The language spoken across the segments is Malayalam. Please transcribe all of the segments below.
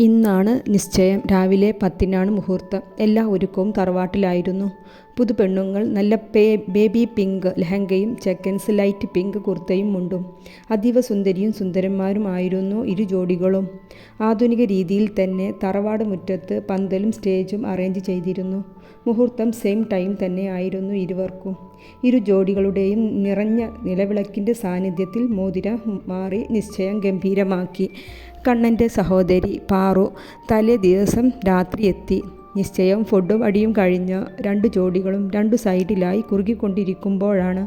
ഇന്നാണ് നിശ്ചയം. രാവിലെ 10-നാണ് മുഹൂർത്തം. എല്ലാ ഒരുക്കവും തറവാട്ടിലായിരുന്നു. പുതുപെണ്ണുങ്ങൾ നല്ല ബേബി പിങ്ക് ലെഹങ്കയും ചെക്കൻസ് ലൈറ്റ് പിങ്ക് കുർത്തയും മുണ്ടും. അതീവ സുന്ദരിയും സുന്ദരന്മാരുമായിരുന്നു ഇരു ജോഡികളും. ആധുനിക രീതിയിൽ തന്നെ തറവാട് മുറ്റത്ത് പന്തലും സ്റ്റേജും അറേഞ്ച് ചെയ്തിരുന്നു. മുഹൂർത്തം സെയിം ടൈം തന്നെ ആയിരുന്നു ഇരുവർക്കും. ഇരു ജോഡികളുടെയും നിറഞ്ഞ നിലവിളക്കിൻ്റെ സാന്നിധ്യത്തിൽ മോതിരം മാറി നിശ്ചയം ഗംഭീരമാക്കി. കണ്ണൻ്റെ സഹോദരി പാറു തലേ ദിവസം രാത്രി എത്തി. നിശ്ചയം ഫുഡും അടിയും കഴിഞ്ഞ് രണ്ടു ജോഡികളും രണ്ടു സൈഡിലായി കുറുകിക്കൊണ്ടിരിക്കുമ്പോഴാണ്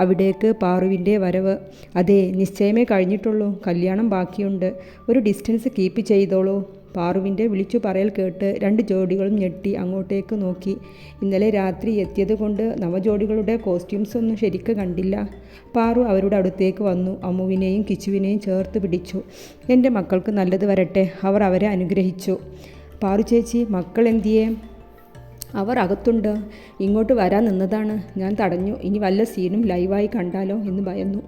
അവിടേക്ക് പാറുവിൻ്റെ വരവ്. അതെ, നിശ്ചയമേ കഴിഞ്ഞിട്ടുള്ളൂ, കല്യാണം ബാക്കിയുണ്ട്, ഒരു ഡിസ്റ്റൻസ് കീപ്പ് ചെയ്തോളൂ. പാറുവിൻ്റെ വിളിച്ചു പറയൽ കേട്ട് രണ്ട് ജോഡികളും ഞെട്ടി അങ്ങോട്ടേക്ക് നോക്കി. ഇന്നലെ രാത്രി എത്തിയത് കൊണ്ട് നവജോഡികളുടെ കോസ്റ്റ്യൂംസ് ഒന്നും ശരിക്ക് കണ്ടില്ല. പാറു അവരുടെ അടുത്തേക്ക് വന്നു. അമ്മുവിനെയും കിച്ചുവിനെയും ചേർത്ത് പിടിച്ചു. എൻ്റെ മക്കൾക്ക് നല്ലത് വരട്ടെ, അവർ അവരെ അനുഗ്രഹിച്ചു. പാറു ചേച്ചി, മക്കൾ എന്തിയേ? അവർ അകത്തുണ്ട്, ഇങ്ങോട്ട് വരാൻ നിന്നതാണ്. ഞാൻ തടഞ്ഞു. ഇനി വല്ല സീനും ലൈവായി കണ്ടാലോ എന്ന് ഭയന്നു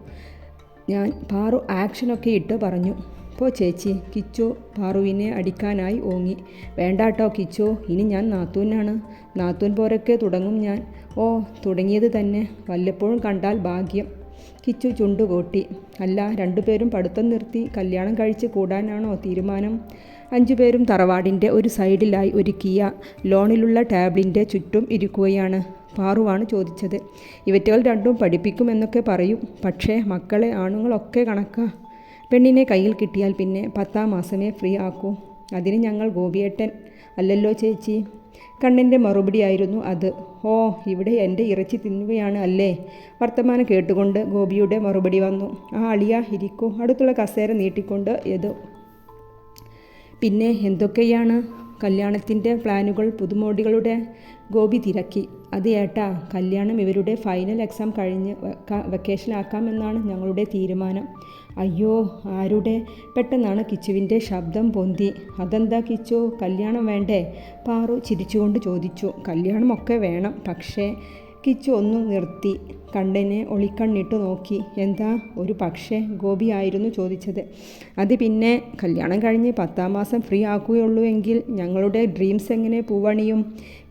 ഞാൻ. പാറു ആക്ഷനൊക്കെ ഇട്ട് പറഞ്ഞു. പോ ചേച്ചി. കിച്ചു പാറുവിനെ അടിക്കാനായി ഓങ്ങി. വേണ്ടാട്ടോ കിച്ചു, ഇനി ഞാൻ നാത്തൂനാണ്. നാത്തൂൻ പോരൊക്കെ തുടങ്ങും ഞാൻ. ഓ, തുടങ്ങിയത് തന്നെ, വല്ലപ്പോഴും കണ്ടാൽ ഭാഗ്യം. കിച്ചു ചുണ്ടുകൂട്ടി. അല്ല, രണ്ടുപേരും പഠിത്തം നിർത്തി കല്യാണം കഴിച്ച് കൂടാനാണോ തീരുമാനം? 5 പേരും തറവാടിൻ്റെ ഒരു സൈഡിലായി ഒരുക്കിയ ലോണിലുള്ള ടേബിളിൻ്റെ ചുറ്റും ഇരിക്കുകയാണ്. പാറുവാണ് ചോദിച്ചത്. ഇവറ്റകൾ രണ്ടും പഠിപ്പിക്കുമെന്നൊക്കെ പറയും, പക്ഷേ മക്കളെ ആണുങ്ങളൊക്കെ കണക്കാ. പെണ്ണിനെ കയ്യിൽ കിട്ടിയാൽ പിന്നെ 10-ാം മാസമേ ഫ്രീ ആക്കൂ. അതിന് ഞങ്ങൾ ഗോപിയേട്ടൻ അല്ലല്ലോ ചേച്ചി. കണ്ണൻ്റെ മറുപടിയായിരുന്നു അത്. ഓ, ഇവിടെ എൻ്റെ ഇറച്ചി തിന്നുകയാണ് അല്ലേ? വർത്തമാനം കേട്ടുകൊണ്ട് ഗോപിയുടെ മറുപടി വന്നു. ആ അളിയ, ഇരിക്കൂ. അടുത്തുള്ള കസേര നീട്ടിക്കൊണ്ട് ഏതോ. പിന്നെ എന്തൊക്കെയാണ് കല്യാണത്തിൻ്റെ പ്ലാനുകൾ? പുതുമോടികളുടെ ഗോപി തിരക്കി. അത് ഏട്ടാ, കല്യാണം ഇവരുടെ ഫൈനൽ എക്സാം കഴിഞ്ഞ് വെക്കേഷനാക്കാമെന്നാണ് ഞങ്ങളുടെ തീരുമാനം. അയ്യോ, ആരുടെ? പെട്ടെന്നാണ് കിച്ചുവിൻ്റെ ശബ്ദം പൊന്തി. അതെന്താ കിച്ചു, കല്യാണം വേണ്ടേ? പാറു ചിരിച്ചുകൊണ്ട് ചോദിച്ചു. കല്യാണമൊക്കെ വേണം, പക്ഷേ. കിച്ചു ഒന്ന് നിർത്തി കണ്ണനെ ഒളിക്കണ്ണിട്ട് നോക്കി. എന്താ ഒരു പക്ഷേ? ഗോപി ആയിരുന്നു ചോദിച്ചത്. അത് പിന്നെ കല്യാണം കഴിഞ്ഞ് 10-ാം മാസം ഫ്രീ ആക്കുകയുള്ളൂ എങ്കിൽ ഞങ്ങളുടെ ഡ്രീംസ് എങ്ങനെ പൂവണിയും?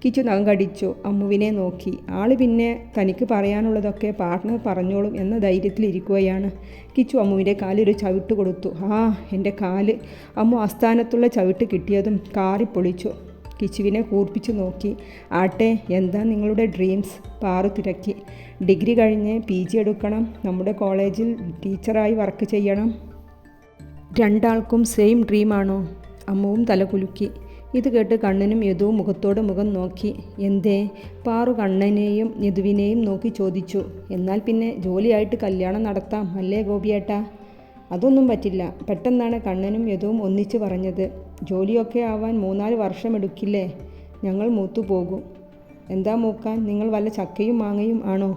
കിച്ചു നഖം കടിച്ചു അമ്മുവിനെ നോക്കി. ആള് പിന്നെ തനിക്ക് പറയാനുള്ളതൊക്കെ പാർട്ട്ണർ പറഞ്ഞോളും എന്ന ധൈര്യത്തിലിരിക്കുകയാണ്. കിച്ചു അമ്മുവിൻ്റെ കാലൊരു ചവിട്ട് കൊടുത്തു. ആ, എൻ്റെ കാല്. അമ്മു ആസ്ഥാനത്തുള്ള ചവിട്ട് കിട്ടിയതും കാറിപ്പൊളിച്ചു. കിച്ചുവിനെ കൂർപ്പിച്ചു നോക്കി. ആട്ടെ, എന്താ നിങ്ങളുടെ ഡ്രീംസ്? പാറു തിരക്കി. ഡിഗ്രി കഴിഞ്ഞ് PG എടുക്കണം, നമ്മുടെ കോളേജിൽ ടീച്ചറായി വർക്ക് ചെയ്യണം. രണ്ടാൾക്കും സെയിം ഡ്രീമാണോ? അമ്മുവും തലകുലുക്കി. ഇത് കേട്ട് കണ്ണനും യദുവും മുഖത്തോട് മുഖം നോക്കി. എന്തേ? പാറു കണ്ണനെയും യദുവിനെയും നോക്കി ചോദിച്ചു. എന്നാൽ പിന്നെ ജോലിയായിട്ട് കല്യാണം നടത്താം അല്ലേ ഗോപിയേട്ടാ? അതൊന്നും പറ്റില്ല. പെട്ടെന്നാണ് കണ്ണനും യദുവും ഒന്നിച്ച് പറഞ്ഞത്. ജോലിയൊക്കെ ആവാൻ 3-4 വർഷം എടുക്കില്ലേ? ഞങ്ങൾ മൂത്തുപോകും. എന്താ മൂക്കാൻ? നിങ്ങൾ വല്ല ചക്കയും മാങ്ങയും ആണോ?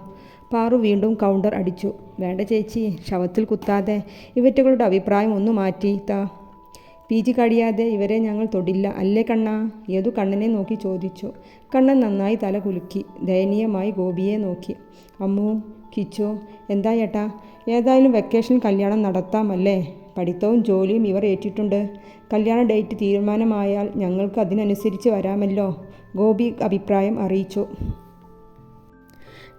പാറു വീണ്ടും കൗണ്ടർ അടിച്ചു. വേണ്ട ചേച്ചി, ശവത്തിൽ കുത്താതെ. ഇവറ്റകളുടെ അഭിപ്രായം ഒന്ന് മാറ്റി താ. PG കഴിയാതെ ഇവരെ ഞങ്ങൾ തൊടില്ല അല്ലേ കണ്ണാ? യദു കണ്ണനെ നോക്കി ചോദിച്ചു. കണ്ണൻ നന്നായി തല കുലുക്കി ദയനീയമായി ഗോപിയെ നോക്കി. അമ്മു, കിച്ചു, എന്താ ഏട്ടാ? ഏതായാലും വെക്കേഷൻ കല്യാണം നടത്താമല്ലേ? പഠിത്തവും ജോലിയും ഇവർ ഏറ്റിട്ടുണ്ട്. കല്യാണ ഡേറ്റ് തീരുമാനമായാൽ ഞങ്ങൾക്ക് അതിനനുസരിച്ച് വരാമല്ലോ, ഗോപി അഭിപ്രായം അറിയിച്ചു.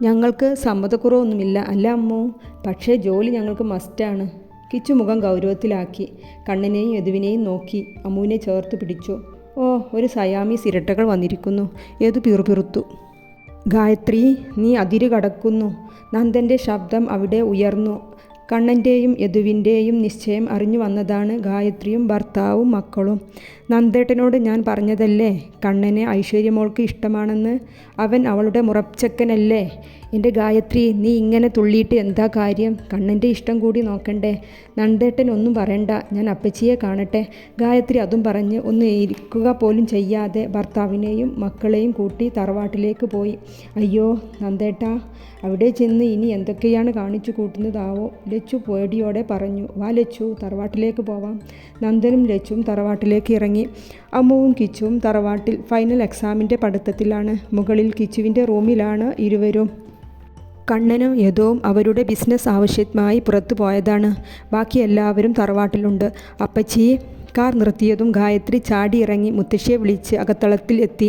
ഞങ്ങൾക്ക് സമ്മതക്കുറവൊന്നുമില്ല അല്ല അമ്മു, പക്ഷേ ജോലി ഞങ്ങൾക്ക് മസ്റ്റാണ്. കിച്ചു മുഖം ഗൗരവത്തിലാക്കി കണ്ണനെയും യദുവിനെയും നോക്കി അമ്മുവിനെ ചേർത്ത് പിടിച്ചു. ഓ, ഒരു സയാമീസ് ഇരട്ടകൾ വന്നിരിക്കുന്നു. യദു പിറുപിറുത്തു. ഗായത്രി, നീ അതിര് കടക്കുന്നു. നന്ദൻ്റെ ശബ്ദം അവിടെ ഉയർന്നു. കണ്ണൻ്റെയും യദുവിൻ്റെയും നിശ്ചയം അറിഞ്ഞു വന്നതാണ് ഗായത്രിയും ഭർത്താവും മക്കളും. നന്ദേട്ടനോട് ഞാൻ പറഞ്ഞതല്ലേ കണ്ണനെ ഐശ്വര്യമോൾക്ക് ഇഷ്ടമാണെന്ന്. അവൻ അവളുടെ മുറച്ചക്കനല്ലേ? എൻ്റെ ഗായത്രി, നീ ഇങ്ങനെ തുള്ളിയിട്ട് എന്താ കാര്യം? കണ്ണൻ്റെ ഇഷ്ടം കൂടി നോക്കണ്ടേ? നന്ദേട്ടൻ ഒന്നും പറയണ്ട, ഞാൻ അപ്പച്ചിയെ കാണട്ടെ. ഗായത്രി അതും പറഞ്ഞ് ഒന്ന് ഇരിക്കുക പോലും ചെയ്യാതെ ഭർത്താവിനെയും മക്കളെയും കൂട്ടി തറവാട്ടിലേക്ക് പോയി. അയ്യോ നന്ദേട്ടാ, അവിടെ ചെന്ന് ഇനി എന്തൊക്കെയാണ് കാണിച്ചു കൂട്ടുന്നതാവോ? ലച്ചു പേടിയോടെ പറഞ്ഞു. വാ ലച്ചു, തറവാട്ടിലേക്ക് പോവാം. നന്ദനും ലച്ചുവും തറവാട്ടിലേക്ക് ഇറങ്ങി. അമ്മുവും കിച്ചുവും തറവാട്ടിൽ ഫൈനൽ എക്സാമിൻ്റെ പഠിത്തത്തിലാണ്. മുകളിൽ കിച്ചുവിൻ്റെ റൂമിലാണ് ഇരുവരും. കണ്ണനും യദുവും അവരുടെ ബിസിനസ് ആവശ്യമായി പുറത്തു പോയതാണ്. ബാക്കി എല്ലാവരും തറവാട്ടിലുണ്ട്. അപ്പച്ചി, കാർ നിർത്തിയതും ഗായത്രി ചാടിയിറങ്ങി മുത്തശ്ശിയെ വിളിച്ച് അകത്തളത്തിൽ എത്തി.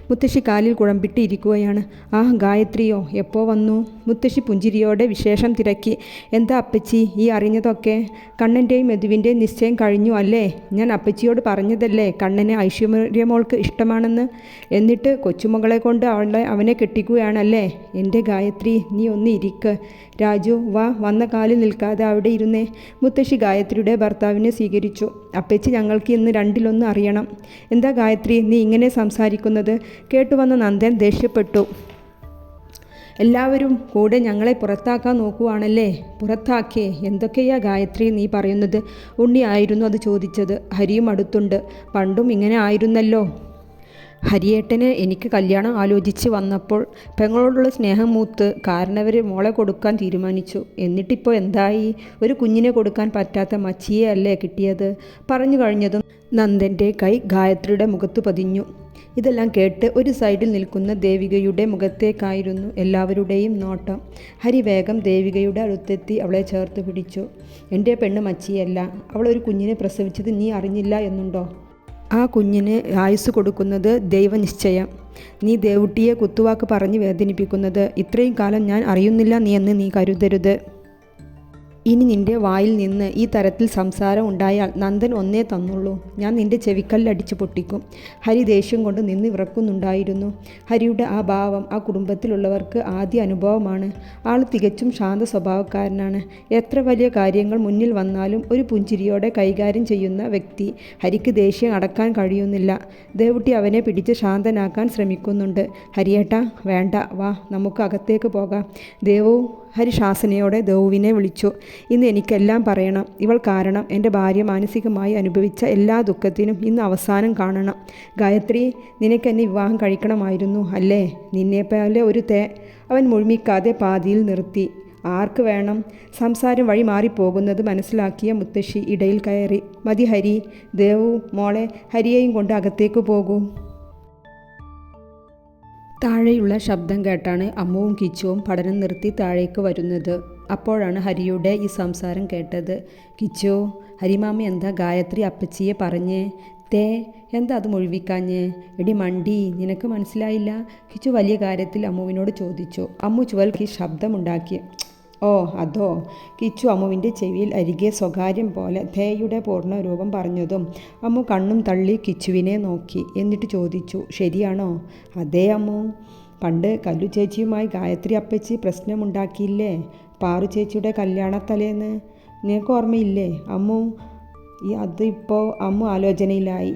മുത്തശ്ശി കാലിൽ കുഴമ്പിട്ട് ഇരിക്കുകയാണ്. ആ ഗായത്രിയോ, എപ്പോ വന്നു? മുത്തശ്ശി പുഞ്ചിരിയോടെ വിശേഷം തിരക്കി. എന്താ അപ്പച്ചി ഈ അറിഞ്ഞതൊക്കെ? കണ്ണൻ്റെയും യദുവിൻ്റെയും നിശ്ചയം കഴിഞ്ഞു അല്ലേ? ഞാൻ അപ്പച്ചിയോട് പറഞ്ഞതല്ലേ കണ്ണനെ ഐശ്വര്യമോൾക്ക് ഇഷ്ടമാണെന്ന്. എന്നിട്ട് കൊച്ചുമകളെ കൊണ്ട് അവനെ കെട്ടിക്കുകയാണല്ലേ? എൻ്റെ ഗായത്രി, നീ ഒന്ന് ഇരിക്ക്. രാജു, വാ, വന്ന കാലിൽ നിൽക്കാതെ അവിടെ ഇരുന്നേ. മുത്തശ്ശി ഗായത്രിയുടെ ഭർത്താവിനെ സ്വീകരിച്ചു. അപ്പച്ചി, ഞങ്ങൾക്ക് ഇന്ന് രണ്ടിലൊന്ന് അറിയണം. എന്താ ഗായത്രി നീ ഇങ്ങനെ സംസാരിക്കുന്നത്? കേട്ടുവന്ന നന്ദൻ ദേഷ്യപ്പെട്ടു. എല്ലാവരും കൂടെ ഞങ്ങളെ പുറത്താക്കാൻ നോക്കുവാണല്ലേ? പുറത്താക്കിയേ? എന്തൊക്കെയാ ഗായത്രി നീ പറയുന്നത്? ഉണ്ണിയായിരുന്നു അത് ചോദിച്ചത്. ഹരിയും അടുത്തുണ്ട്. പണ്ടും ഇങ്ങനെ ആയിരുന്നല്ലോ. ഹരിയേട്ടന് എനിക്ക് കല്യാണം ആലോചിച്ച് വന്നപ്പോൾ പെങ്ങളോടുള്ള സ്നേഹം മൂത്ത് കാരണവർ മോളെ കൊടുക്കാൻ തീരുമാനിച്ചു. എന്നിട്ടിപ്പോൾ എന്തായി? ഒരു കുഞ്ഞിനെ കൊടുക്കാൻ പറ്റാത്ത മച്ചിയെ അല്ലേ കിട്ടിയത്? പറഞ്ഞു കഴിഞ്ഞതും നന്ദൻ്റെ കൈ ഗായത്രിയുടെ മുഖത്ത് പതിഞ്ഞു. ഇതെല്ലാം കേട്ട് ഒരു സൈഡിൽ നിൽക്കുന്ന ദേവികയുടെ മുഖത്തേക്കായിരുന്നു എല്ലാവരുടെയും നോട്ടം. ഹരി വേഗം ദേവികയുടെ അടുത്തെത്തി അവളെ ചേർത്ത് പിടിച്ചു. എൻ്റെ പെണ്ണ് മച്ചിയല്ല. അവളൊരു കുഞ്ഞിനെ പ്രസവിച്ചത് നീ അറിഞ്ഞില്ല എന്നുണ്ടോ? ആ കുഞ്ഞിന് ആയുസ് കൊടുക്കുന്നത് ദൈവനിശ്ചയം. നീ ദേവുട്ടിയെ കുത്തുവാക്ക് പറഞ്ഞ് വേദനിപ്പിക്കുന്നത് ഇത്രയും കാലം ഞാൻ അറിയുന്നില്ല എന്ന് നീ കരുതരുത്. ഇനി നിന്റെ വായിൽ നിന്ന് ഈ തരത്തിൽ സംസാരം ഉണ്ടായാൽ നന്ദൻ ഒന്നേ തന്നുള്ളൂ, ഞാൻ നിന്റെ ചെവിക്കല്ലടിച്ച് പൊട്ടിക്കും. ഹരി ദേഷ്യം കൊണ്ട് നിന്ന് വിറക്കുന്നുണ്ടായിരുന്നു. ഹരിയുടെ ആ ഭാവം ആ കുടുംബത്തിലുള്ളവർക്ക് ആദ്യ അനുഭവമാണ്. ആൾ തികച്ചും ശാന്ത സ്വഭാവക്കാരനാണ്. എത്ര വലിയ കാര്യങ്ങൾ മുന്നിൽ വന്നാലും ഒരു പുഞ്ചിരിയോടെ കൈകാര്യം ചെയ്യുന്ന വ്യക്തി. ഹരിക്ക് ദേഷ്യം അടക്കാൻ കഴിയുന്നില്ല. ദേവുട്ടി അവനെ പിടിച്ച് ശാന്തനാക്കാൻ ശ്രമിക്കുന്നുണ്ട്. ഹരിയേട്ടാ, വേണ്ട, വാ, നമുക്ക് അകത്തേക്ക് പോകാം. ദേവു, ഹരി ശാസനയോടെ ദേവുവിനെ വിളിച്ചു. ഇന്ന് എനിക്കെല്ലാം പറയണം. ഇവൾ കാരണം എൻ്റെ ഭാര്യ മാനസികമായി അനുഭവിച്ച എല്ലാ ദുഃഖത്തിനും ഇന്ന് അവസാനം കാണണം. ഗായത്രി, നിനക്കെന്നെ വിവാഹം കഴിക്കണമായിരുന്നു അല്ലേ? നിന്നെപ്പോലെ ഒരു അവൻ മുഴുമിക്കാതെ പാതിയിൽ നിർത്തി. ആർക്ക് വേണം? സംസാരം വഴി മാറിപ്പോകുന്നത് മനസ്സിലാക്കിയ മുത്തശ്ശി ഇടയിൽ കയറി. മതി ഹരി. ദേവു, മോളെ ഹരിയെയും കൊണ്ട് അകത്തേക്ക് പോകൂ. താഴെയുള്ള ശബ്ദം കേട്ടാണ് അമ്മുവും കിച്ചുവും പഠനം നിർത്തി താഴേക്ക് വരുന്നത്. അപ്പോഴാണ് ഹരിയുടെ ഈ സംസാരം കേട്ടത്. കിച്ചു, ഹരിമാമ എന്താ ഗായത്രി അപ്പച്ചിയെ പറഞ്ഞേ? എന്താ അത് മുഴുവിക്കാഞ്ഞ്? എടി മണ്ടി, നിനക്ക് മനസ്സിലായില്ല? കിച്ചു വലിയ കാര്യത്തിൽ അമ്മുവിനോട് ചോദിച്ചു. അമ്മു ചുവൽക്ക് ശബ്ദമുണ്ടാക്കി. ഓ അതോ? കിച്ചു അമ്മുവിൻ്റെ ചെവിയിൽ അരികെ സ്വകാര്യം പോലെ ധേയുടെ പൂർണ്ണരൂപം പറഞ്ഞതും അമ്മു കണ്ണും തള്ളി കിച്ചുവിനെ നോക്കി. എന്നിട്ട് ചോദിച്ചു, ശരിയാണോ? അതേ അമ്മു. പണ്ട് കല്ലു ചേച്ചിയുമായി ഗായത്രി അപ്പച്ചി പ്രശ്നമുണ്ടാക്കിയില്ലേ? പാറു ചേച്ചിയുടെ കല്യാണത്തലേന്ന്. നിനക്ക് ഓർമ്മയില്ലേ അമ്മു? അതിപ്പോൾ അമ്മു ആലോചനയിലായി.